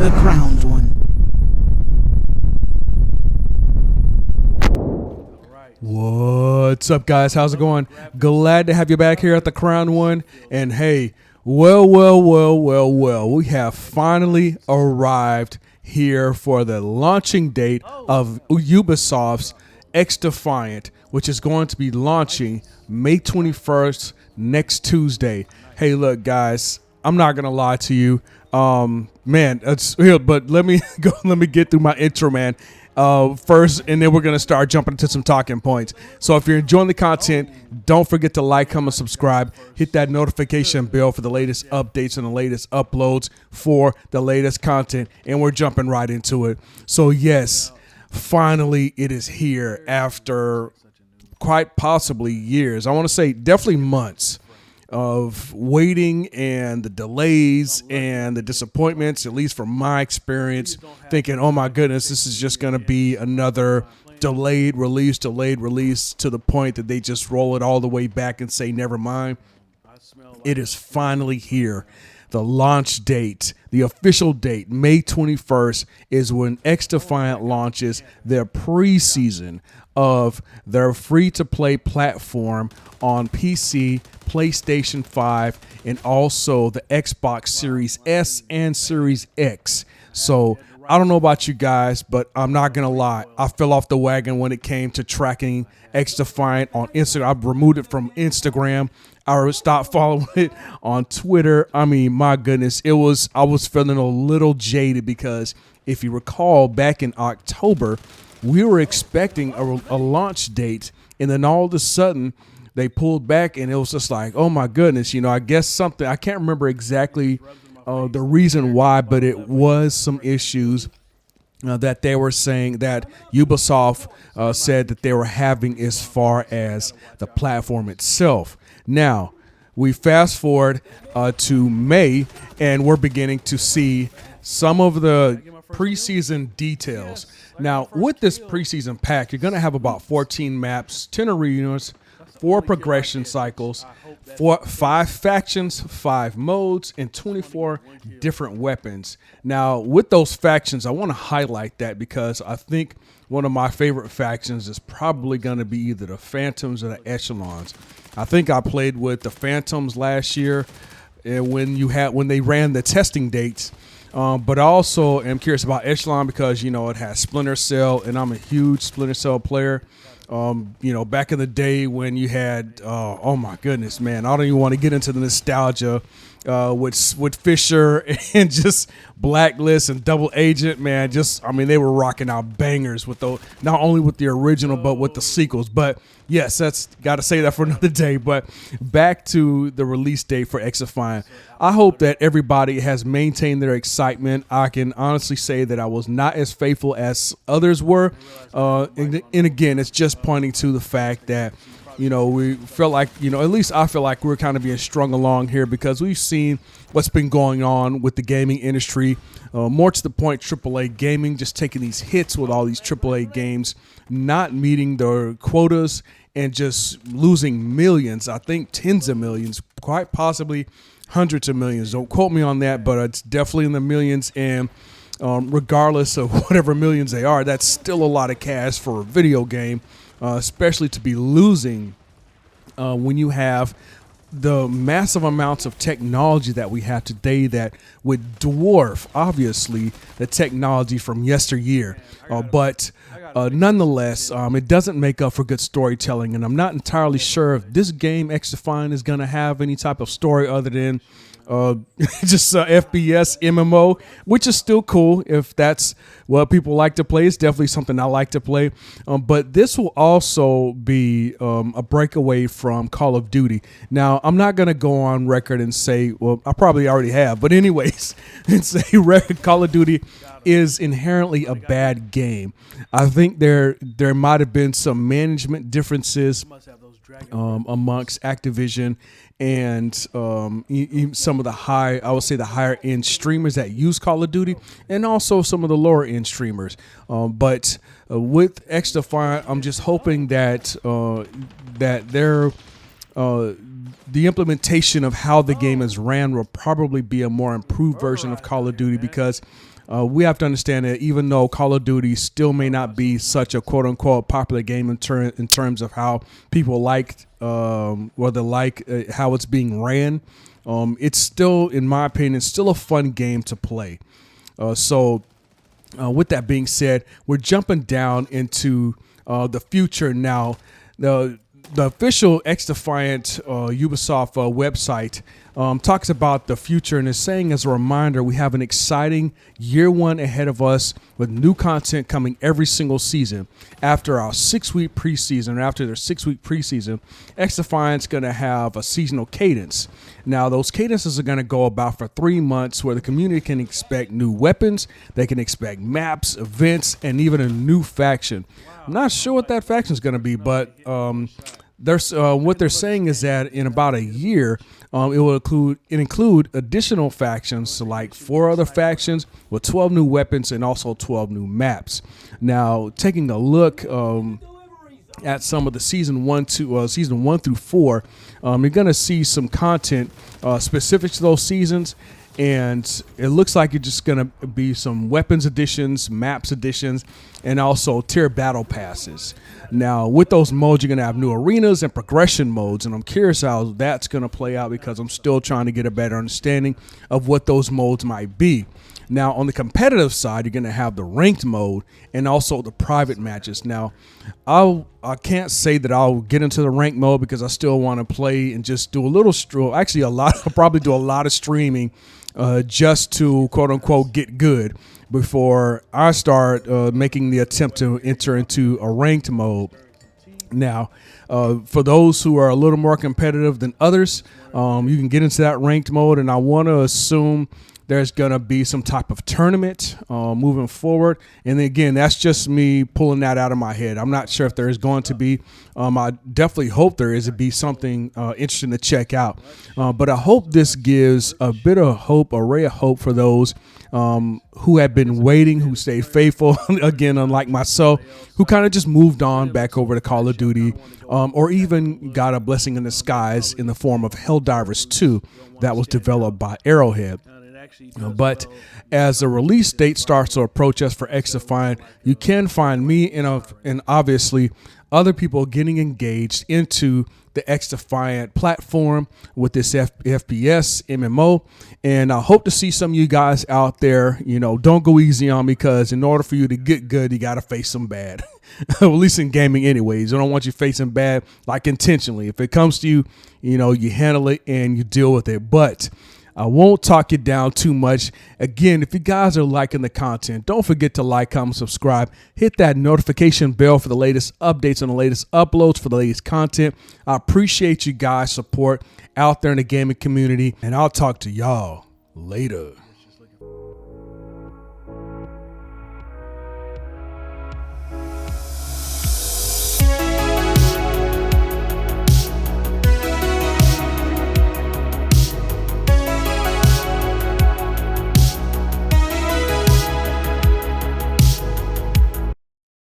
The crowned one. What's up, guys? How's it going? Glad to have you back here at the Crown One. And hey, well, we have finally arrived here for the launching date of Ubisoft's XDefiant, which is going to be launching May 21st, next Tuesday. Hey, look, guys, I'm not gonna lie to you, man. It's real, but let me go. Let me get through my intro, man. First, and then we're gonna start jumping into some talking points. So if you're enjoying the content, don't forget to like, comment, subscribe, hit that notification bell for the latest updates and the latest uploads for the latest content. And we're jumping right into it. So yes, finally it is here after quite possibly years. I want to say definitely months of waiting and the delays and the disappointments, at least from my experience, thinking, oh my goodness, this is just going to be another delayed release to the point that they just roll it all the way back and say, never mind. It is finally here. The launch date, the official date, May 21st, is when XDefiant launches their preseason of their free-to-play platform on PC, PlayStation 5, and also the Xbox Series S and Series X. So I don't know about you guys, but I'm not going to lie. I fell off the wagon when it came to tracking XDefiant on Instagram. I've removed it from Instagram. I stopped following it on Twitter. I mean, my goodness, I was feeling a little jaded because if you recall, back in October, we were expecting a launch date, and then all of a sudden they pulled back, and it was just like, oh my goodness, I guess something, I can't remember exactly the reason why, but it was some issues that they were saying that Ubisoft said that they were having as far as the platform itself. Now, we fast forward to May, and we're beginning to see some of the preseason details. Now, with this preseason pack, you're going to have about 14 maps, 10 arenas, 4 progression cycles, 5 factions, 5 modes, and 24 different weapons. Now, with those factions, I want to highlight that because I think one of my favorite factions is probably going to be either the Phantoms or the Echelons. I think I played with the Phantoms last year when they ran the testing dates. But I also am curious about Echelon because, it has Splinter Cell, and I'm a huge Splinter Cell player. Back in the day when you had, oh my goodness, man, I don't even want to get into the nostalgia with Fisher and just Blacklist and Double Agent, man. They were rocking out bangers with not only with the original, but with the sequels. But yes, that's got to say that for another day. But back to the release date for XDefiant. I hope that everybody has maintained their excitement. I can honestly say that I was not as faithful as others were. And again, it's just pointing to the fact that, we felt like, at least I feel like we're kind of being strung along here because we've seen what's been going on with the gaming industry. More to the point, AAA gaming just taking these hits with all these AAA games, not meeting their quotas and just losing millions. I think tens of millions, quite possibly hundreds of millions. Don't quote me on that, but it's definitely in the millions. And regardless of whatever millions they are, that's still a lot of cash for a video game. Especially to be losing when you have the massive amounts of technology that we have today that would dwarf, obviously, the technology from yesteryear. But nonetheless, it doesn't make up for good storytelling. And I'm not entirely sure if this game, XDefiant, is going to have any type of story other than just FPS MMO, which is still cool if that's what people like to play. It's definitely something I like to play. But this will also be a breakaway from Call of Duty. Now, I'm not going to go on record and say, well, I probably already have, but anyways, and say Call of Duty is inherently a bad game. I think there might have been some management differences amongst Activision and some of the higher end streamers that use Call of Duty, and also some of the lower end streamers. But with XDefiant, I'm just hoping that the implementation of how the game is ran will probably be a more improved version of Call of Duty, because we have to understand that even though Call of Duty still may not be such a quote unquote popular game in terms of how people like how it's being ran, it's still, in my opinion, still a fun game to play. With that being said, we're jumping down into the future now. The official XDefiant Ubisoft website talks about the future and is saying, as a reminder, we have an exciting year one ahead of us with new content coming every single season. After our 6-week preseason, XDefiant's going to have a seasonal cadence. Now, those cadences are going to go about for 3 months, where the community can expect new weapons, they can expect maps, events, and even a new faction. I'm not sure what that faction is going to be, but what they're saying is that in about a year, it will include additional factions, like 4 other factions with 12 new weapons and also 12 new maps. Now, taking a look at some of the season 1 through 4, you're going to see some content specific to those seasons. And it looks like it's just going to be some weapons additions, maps additions, and also tier battle passes. Now, with those modes, you're going to have new arenas and progression modes. And I'm curious how that's going to play out, because I'm still trying to get a better understanding of what those modes might be. Now, on the competitive side, you're going to have the ranked mode and also the private matches. Now, I can't say that I'll get into the ranked mode, because I still want to play and just do a little I'll probably do a lot of streaming just to quote unquote get good before I start making the attempt to enter into a ranked mode. Now, for those who are a little more competitive than others, you can get into that ranked mode, and I want to assume there's going to be some type of tournament moving forward. And then again, that's just me pulling that out of my head. I'm not sure if there is going to be. I definitely hope there is. It'd be something interesting to check out. But I hope this gives a bit of hope, a ray of hope for those who have been waiting, who stayed faithful, again, unlike myself, who kind of just moved on back over to Call of Duty, or even got a blessing in disguise in the form of Helldivers 2 that was developed by Arrowhead. But as the release date starts to approach us for XDefiant, you can find me and obviously other people getting engaged into the XDefiant platform with this FPS MMO. And I hope to see some of you guys out there. Don't go easy on me, because in order for you to get good, you got to face some bad. At least in gaming anyways. I don't want you facing bad, like, intentionally. If it comes to you, you handle it and you deal with it. But I won't talk it down too much. Again, if you guys are liking the content, don't forget to like, comment, subscribe. Hit that notification bell for the latest updates and the latest uploads for the latest content. I appreciate you guys' support out there in the gaming community, and I'll talk to y'all later.